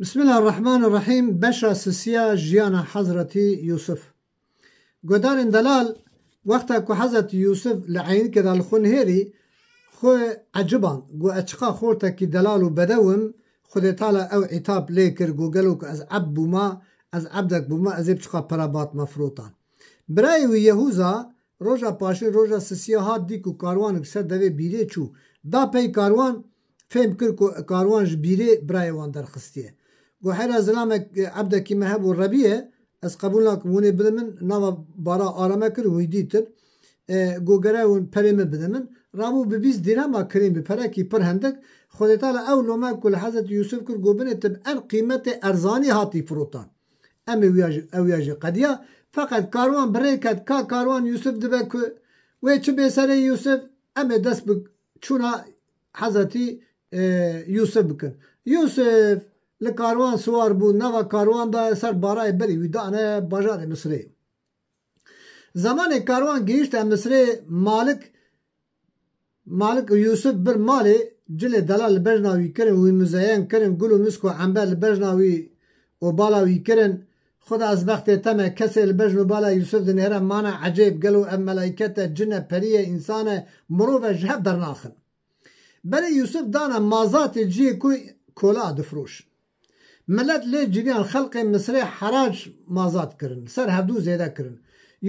بسم الله الرحمن الرحیم. بشا سسیا جیان حضرتی یوسف گودارن دلال وقتا که حضرت یوسف لعین که دال خون هیری خو عجبان گو اچقا خورتا که دلالو بدوم خود تالا او عتاب لیکر گو گلو که از عب بوما از عبدک بوما از ابچقا پرابات مفروطان برای و یهوزا روژا پاشی روژا سسیا هات دی که کاروان سر دوی بیره چو دا پی کاروان فهم کر که کاروان جبیره برای وان درخستیه گو حیرا زلام عبدکی مهب و ربیه از قبول ناکمونه بدمن ناوا بارا آرامه کر ویدی تر گو گره و پریمه بدمن رامو ببیز دیرما کریم بپرکی پر هندک خودتالا او لوما کل حضرت یوسف کر گو بنه تب ان قیمت ارزانی هاتی فروتان امی ویاجی قدیا فقط کاروان برای کد که کاروان یوسف دبه که وی چه بیسره یوسف امی دست بک چونا حضرتی یوسف بکن یوسف لکاروان سوار بود نوا کاروان دا سر بارای بری وی دانه بازار مصری زمان کاروان گیشت مصری مالک یوسف بر مالی جل دلال برناوی کرن وی مزین کرن گلو مسکو عنبر برناوی و بالاوی کرن خدا از وقت تمه کسی البرنو بالا یوسف دنهره مانا عجیب گلو ام ملائکت جن پریه انسان مروف جهب در ناخن بله یوسف دانا مازات جی کوی کولا دفروش ملت لی جویان خلق مصری حراج مازات کرن سر هفدو زیده کرن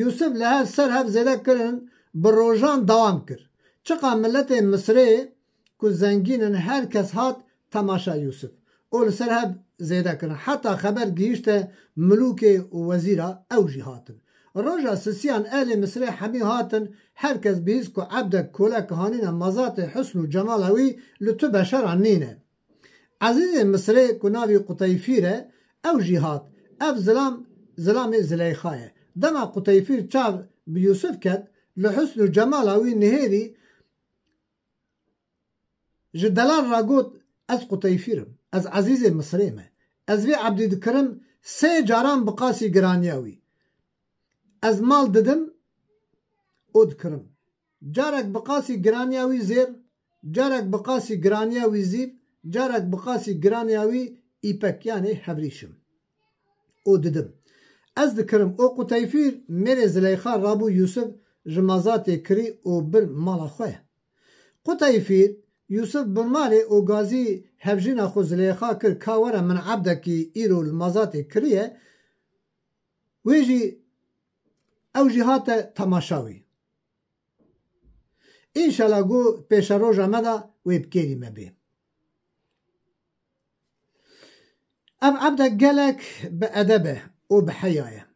یوسف لها سر هف زیده کرن بروجان دوام کر چقا ملت مصری که زنگینن هر کس هات تماشا یوسف اول سر هف زیده کرن حتی خبر گیشت ملوک و وزیرا اوجی هاتن روژا سسیان اهل مصری حمی هاتن هر کس بیز که عبدک کولا کهانین مازات حسن و جمالوی لطو بشر عنینه عزیز مصری کناوی قطیفیره او جهاد اف زلام زلیخایه دما قطیفیر چاو بیوسف کد لحسن و جمالاوی نهیری جدلال را گوت از قطیفیرم از عزیز مصریمه از وی عبدی دکرم سه جاران بقاسی گرانیاوی از مال ددم او دکرم جارک بقاسی گرانیاوی زیر جارک بقاسی گرانیاوی زیب جارك بقاسي جرانياوي إيبك يعني حبريشم او ددم از دكرم او قطيفير ميري زليخا رابو يوسف جمازاتي كري او بر مالا خواه قطيفير يوسف برمالي او غازي هفجينا خو زليخا كر كاورا من عبدكي ايرو المازاتي كريه ويجي او جهاتا تماشاوي إن شاء الله قو بيش روجا مدى ويبكيري مبين اف عبدك قالك بأدبه وبحيايه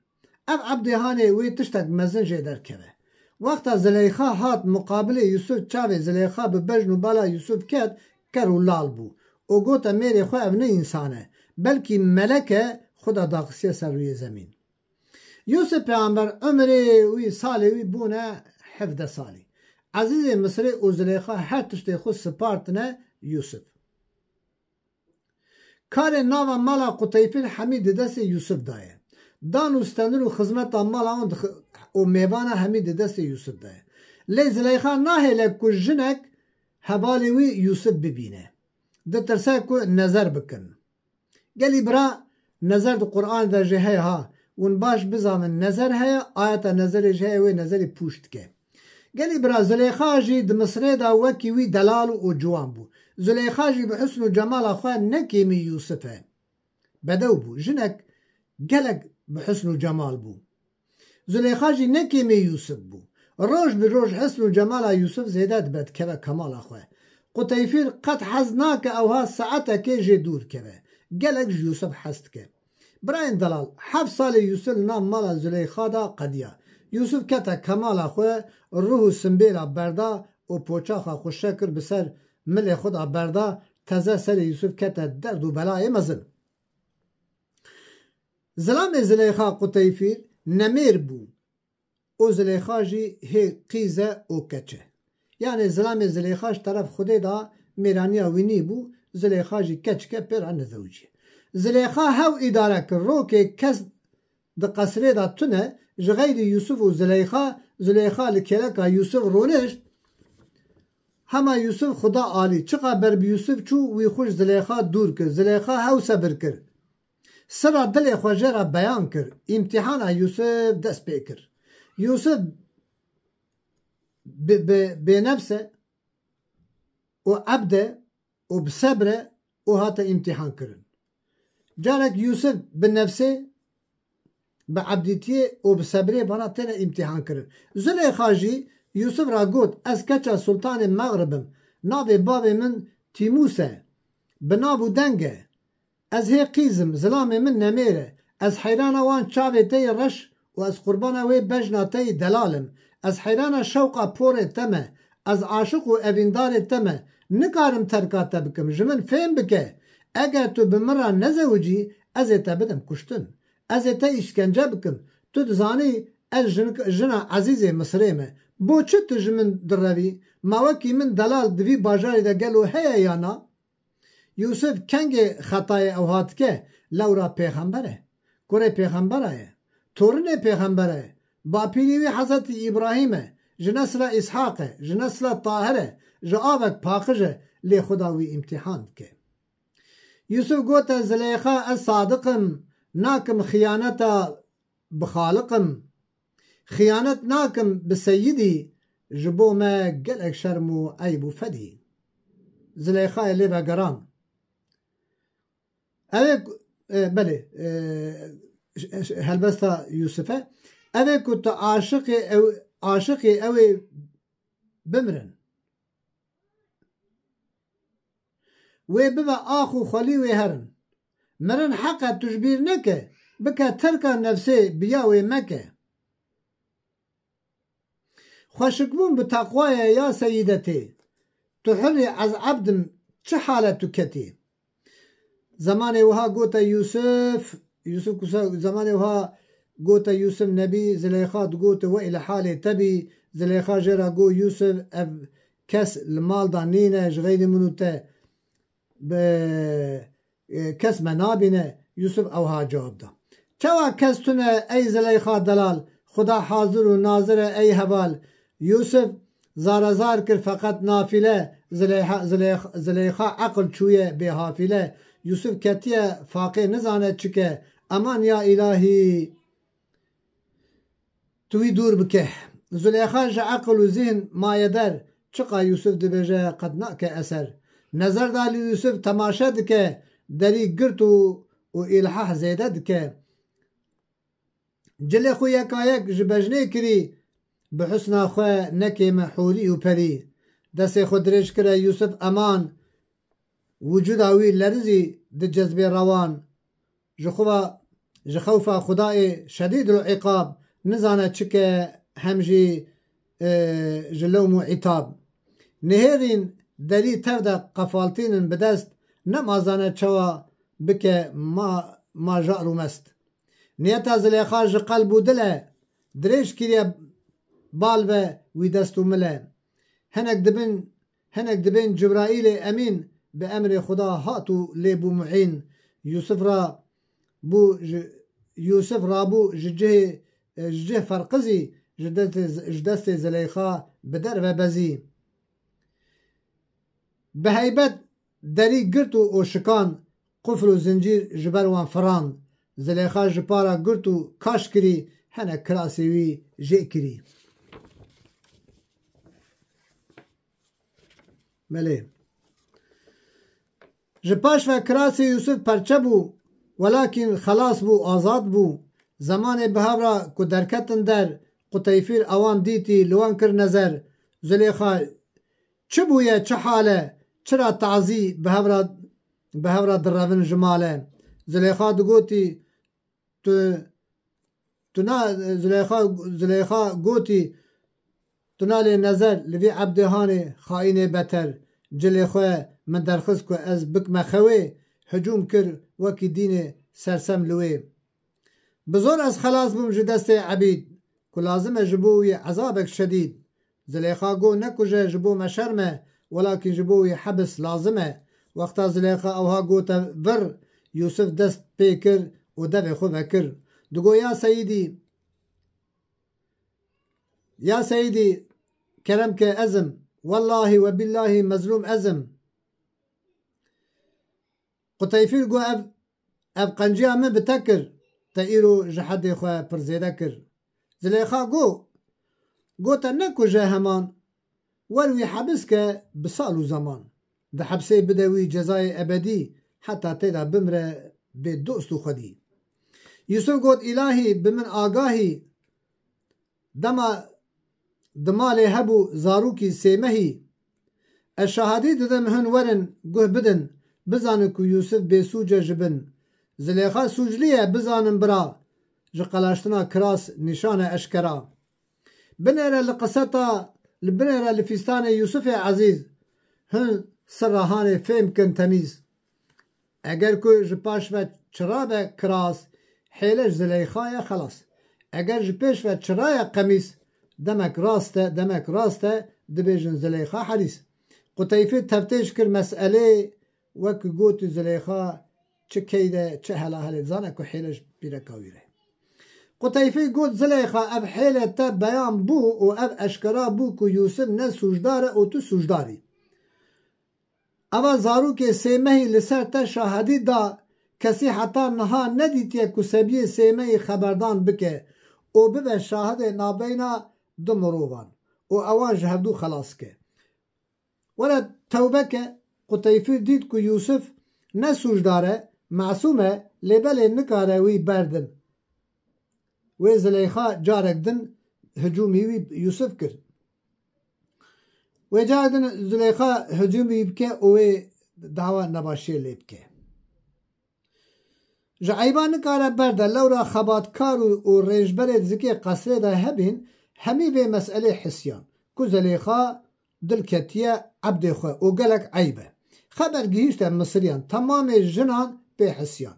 اف عبد هاني وي تشتك مزنجي دركبه وقتا زليخا هات مقابله يوسف چاوي زليخا ببجنو بالا يوسف كات كرو لال بو او قوتا ميري خو ابنه انسانه بلكي ملكه خدا داقسيه سر روی زمين يوسف پیغمبر عمره وي سالي وي بونه 17 سالي عزيز مصري او زليخا هر تشتي خو سپارتنه يوسف کار ناوا مالا قطیفیر حمید دست یوسف دایه دان و ستندن و خدمت مالا و میوان حمید دست یوسف دایه لی زلیخا ناهله که جنک حوالی وی یوسف ببینه ده ترسه که نظر بکن گلی برا نظر ده قرآن ده جهه ها ون باش بزامن نظر هیا آیت نظر جهه وی نظر پوشت که گلی برا زلیخا جی ده مصره ده وکی وی دلال و جوان بو زلیخا جی به حسن و جمال خواه نکیمی یوسفه بدو بو جنک گلک به حسن و جمال بو زلیخا جی نکیمی یوسف بو روش به روش حسن و جمال یوسف زیدت بد که کمال خواه قطیفیر قد حزناک اوها ساعته که جی دور که گلک یوسف حست که براین دلال 7 سال یوسف نام مالا زلیخا دا قدیا یوسف کتا کمال خواه روح سنبیل بردا و پوچاخا خوشکر بسر مل خود بردا تازه سر یوسف کتا درد و بلای مزن زلام زلیخا قطیفیر نمیر بو او زلیخا جی هی قیزه او کچه یعنی زلام زلیخاش طرف خوده دا میرانیا وینی بو زلیخا جی کچ که پر عن زوجی زلیخا هاو اداره کر رو که کس دا قصره دا تونه جغیر یوسف و زلیخا لکلکا یوسف رونشت همه یوسف خدا عالی چقدر بر یوسف چو وی خوش زلیخا دور کرد زلیخا هاو صبر کرد سرا دل خوژه را بیان کر امتحان یوسف دست پیکر یوسف به نفسه و عبده و بصبره و هاتا امتحان کرن جارك يوسف بالنفسه بعبديتيه وبصبره بنا تنا امتحان كرن زليخا جي يوسف را قوت از كچا سلطان مغربم نابي بابي من تيموسه بنابو دنگه از هي قيزم زلامي من نميره از حيرانا وان چاوي تي رش و از قربانا وي بجنا تي دلالم از حيرانا شوقا پور تمه از عاشق و اويندار تمه نقارم تركاتا بكم جمن فين بكه اگر تو بمرا نزوجی از تا بدم کشتن از تا işkence بکم تو دزانی از جنا عزیز مصریمه بو چه تو جمن دروی ماوکی من دلال دوی باجاری دا گلو هیا یانا یوسف کنگ خطای اوهات که لورا پیغمبره کره پیغمبره تورن پیغمبره با پیریوی حضرت ابراهیمه جنسلا اسحاقه جنسلا طاهره جاوک پاقجه لی خداوی امتحان که يوسف قوت زليخا الصادقم ناكم خيانتا بخالقم خيانت ناكم بسيدي جبو ما قلق شرمو ايبو فدي زليخا اللي بقران اوه بله هلبستا يوسفه اوه كنت عاشقي اوه بمرن وی ببا آخو خالی وی هرن مرن حقا تجبیر نکه بکا ترکا نفسه بیاوی مکه خوشکبون بتقوای یا سیدتی تحری از عبدم چه حالتو کتی زمان وها گوتا یوسف زمان وها گوتا یوسف نبی زلیخات گوتا و الى حال تبی زلیخا جرا گو یوسف اف کس المال دانینه جغید منوته کس منابینه یوسف اوها جواب دا چوا کس تونه ای زلیخا دلال خدا حاضر و ناظر ای حوال یوسف زارزار کر فقط نافله زلیخا عقل چویه به حافله یوسف کتیه فاقه نزانه چکه امان یا الهی توی دور بکه زلیخا جا عقل و ذهن مایدر چقا یوسف دبیجه قد ناکه اثر نظر دالی یوسف تماشا دکه دری گرت و الحاح زیده دکه جلی خو یکایک جبجنه کری به حسنا خو نکی محولی و پری دست خود درش کره یوسف امان وجود آوی لرزی ده جذب روان جخوفا خدای شدید العقاب نزانه چکه همجی جلوم و عتاب نهرین دری تر ده قفالتینن بدست نمازانه چوا بکه ما جارو مست نیتا زلیخا جه قلب و دله درش کریه بال و وی دستو مله هنک دبین جبرائیل امین به امر خدا هاتو لیبو معین یوسف را بو جه فرقزی جدست زلیخا بدر و بزی به هیبت دری گرت و شکان قفل و زنجیر جبروان فران زلیخا جپارا گرت و کاش کری هنه کراسیوی جه کری بله جپاش و کراسی یوسف پرچه بو ولكن خلاص بو آزاد بو زمان بهاورا کو درکتن در قطیفیر اوان دیتی لوان کر نظر زلیخا چه بویه چه حاله چرا تعزی بهاورا درابن جماله زلیخا دگوتی زلیخا گوتی تنال نظر لوی عبدهان خائن بتر جلی خواه من درخص که از بک مخوی هجوم کر وکی دین سرسم لوی بزور از خلاص بم جدست عبید که لازم جبوی عذابک شدید زلیخا گو نکجه جبو مشرمه ولكن جبوی حبس لازمه وقتا زلیخا اوها گو تا ور یوسف دست پیکر و دو خو بکر دگو یا سیدی کرم که ازم والله و بالله مظلوم ازم قطیفیر گو ev qenciya min bi te kir te îro ji hedê xwe pir zêde kir. Zilêxa got te ne ku ji heman wer wî hebis ke bi sal û zaman. Di hebsê bide wî cezayê ebedî heta têda bimre bê dost û xwedî. Yusuf got îlahî bi min agahî dema di malê hebû zarokî sêmehî. Ez şahadî didim hin werin guh bidin bizanin ku Yusuf bêsûce ji bin. Zilêxa sûclî ye bizanin bira ji qelaştina kiras nîşane eşkera. Binêre li qiseta binêre li fîstanê Yusufê ezîz hin sirra hanê fêm kin temîz. Eger ku ji paş ve çira be kiras hêle ji Zilêxa ye xelas. Eger ji pêş ve çira ye qemîs demek rast e dibêjin Zilêxa herîs. Quteyfê teftêş kir meselê wekî gotî Zilêxa çi keyde çi helahelê zane ku hêle ji pîreka wî re. Quteyfê got Zilêxa ev hêlê te beyan bû û ev eşkera bû ku Yusuf ne sûcdar e û tu sûcdarî. Eva zarokê sêmehî li ser te şahedî da kesî heta niha nedîtiye ku sebiyê sêmehî xeberdan bike û bibe şahidê nabeyna du mirovan û ewan ji hevdû xelas ke. Were tewbeke Quteyfê dît ku Yusuf ne sûcdar e mesûm e lêbelê nikare wî berdin. Wê Zilêxa carek din hicûmî wî Yusuf kir. Wê carek din Zilêxa hicûmî bike û wê dawa nebaşiyê lê bike. Ji eyba nikare berde lewra xebatkar û rêjberê zikê qesrê de hebin hemî vê meselê hisyan ku Zilêxa dil ketiye ebdê xwe û gelek eyb e. Xeber gihîşte Misiryan temamê jinan pê hisyan.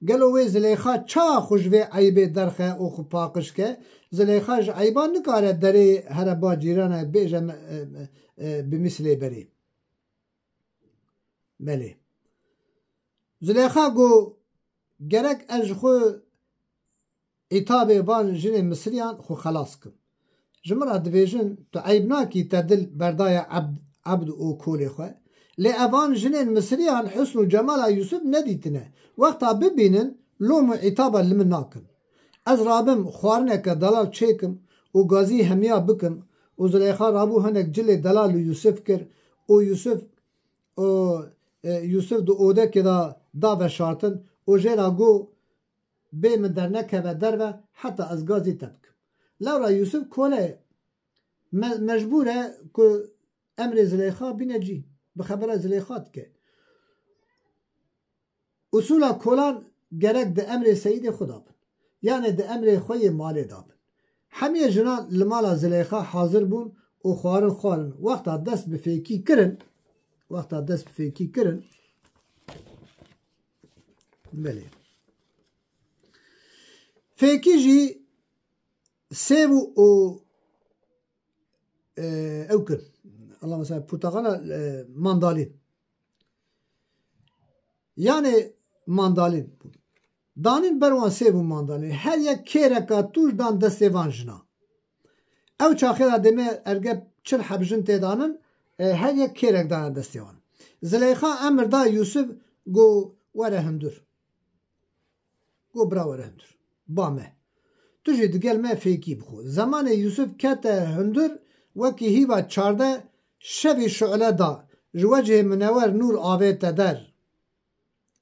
Gelo wê Zilêxa ça xwe ji vê eybê derxe û xwe paqij ke, Zilêxa ji eyba nikare derê here ba cîranê bêje bi mislê berê. Belê. Zilêxa got gerek ez ji xwe îtabê van jinê Misiryan xwe xelas kim. Ji min re dibêjin tu eyb nakî te dil berdaya ebd û kolê xwe. Lê evan jinên Misiryan husn û cemala Yusuf nedîtine. Wexta bibînin lom û îtaba li min nakin. Ez rabim xwarineke delal çêkim û gazî hemiya bikim û Zilêxa rabû hinek cilê delal û Yusuf kir û Yusuf di odekê da veşartin û jêra got bê min dernekeve derve heta ez gazî te bikim. Lewra Yusuf kolê mecbûr e ku emrê Zilêxa bîne cî. Bi xebera Zilêxa dike. Usûla kolan gerek di emrê Seyîdê xwe dabin. Yani di emrê xwe yê malê dabin. Hemiyê jinan li mala Zilêxa hazir bûn û xwarin. Wexta dest bi fêkî kirin. Belê. Fêkî jî sêv û ew kirin. Allah mesela portakala mandalin. Yani mandalin. Danîn berwan sêv û mandalin. Her yek kêreka tûj dan destê van jina. Ew çaxê da demê erge çil hebjin têdanin her yek kêrek dane destê wan. Zilêxa emir da Yusuf got were hundir. Got bira were hundir. Ba me. Tu jî digel me fêkî bixwe. Zamanê Yusuf kete hundir wekî hîva çarde şevî şu'le da ji wecihê minewer nûr avê te der.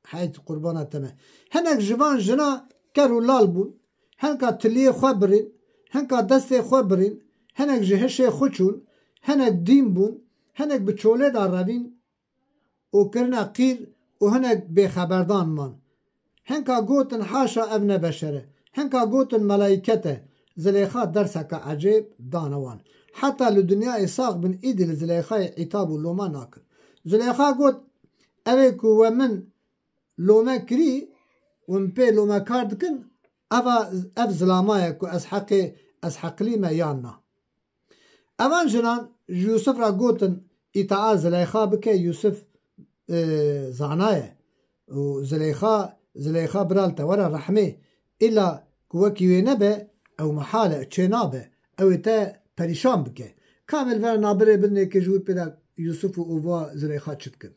Heyt qurbana te me. Hinek ji van jina ker û lal bûn. Henka tiliyê xwe birîn. Henka destê xwe birîn. Hinek ji hişê xwe çûn. Hinek dîn bûn. Hinek bi çolê da revîn û kirine qîr û hinek bêxeberdan man. Henka gotin haşa ev ne beşer e. Henka gotin melayîket e. Zilêxa derseka ecêb dane wan. Heta li dunyayê sax bin îdî li Zilêxayê îtab û loma nakin. Zilêxa got evê ku we min lome kirî û min pê lomekar dikin ev zilama ye ku ez heqilî me yan na. Evan jinan ji Yusuf re gotin îtaa Zilêxa bike Yusuf zanaye û Zilêxa biral te were rehmê îla ku wekî wê nebe ew mihal e çê nabe ew ê te perîşan bike. Kamil ver nabirê binê ke ji wî pêda Yusuf û ova Zilêxa çi dikin.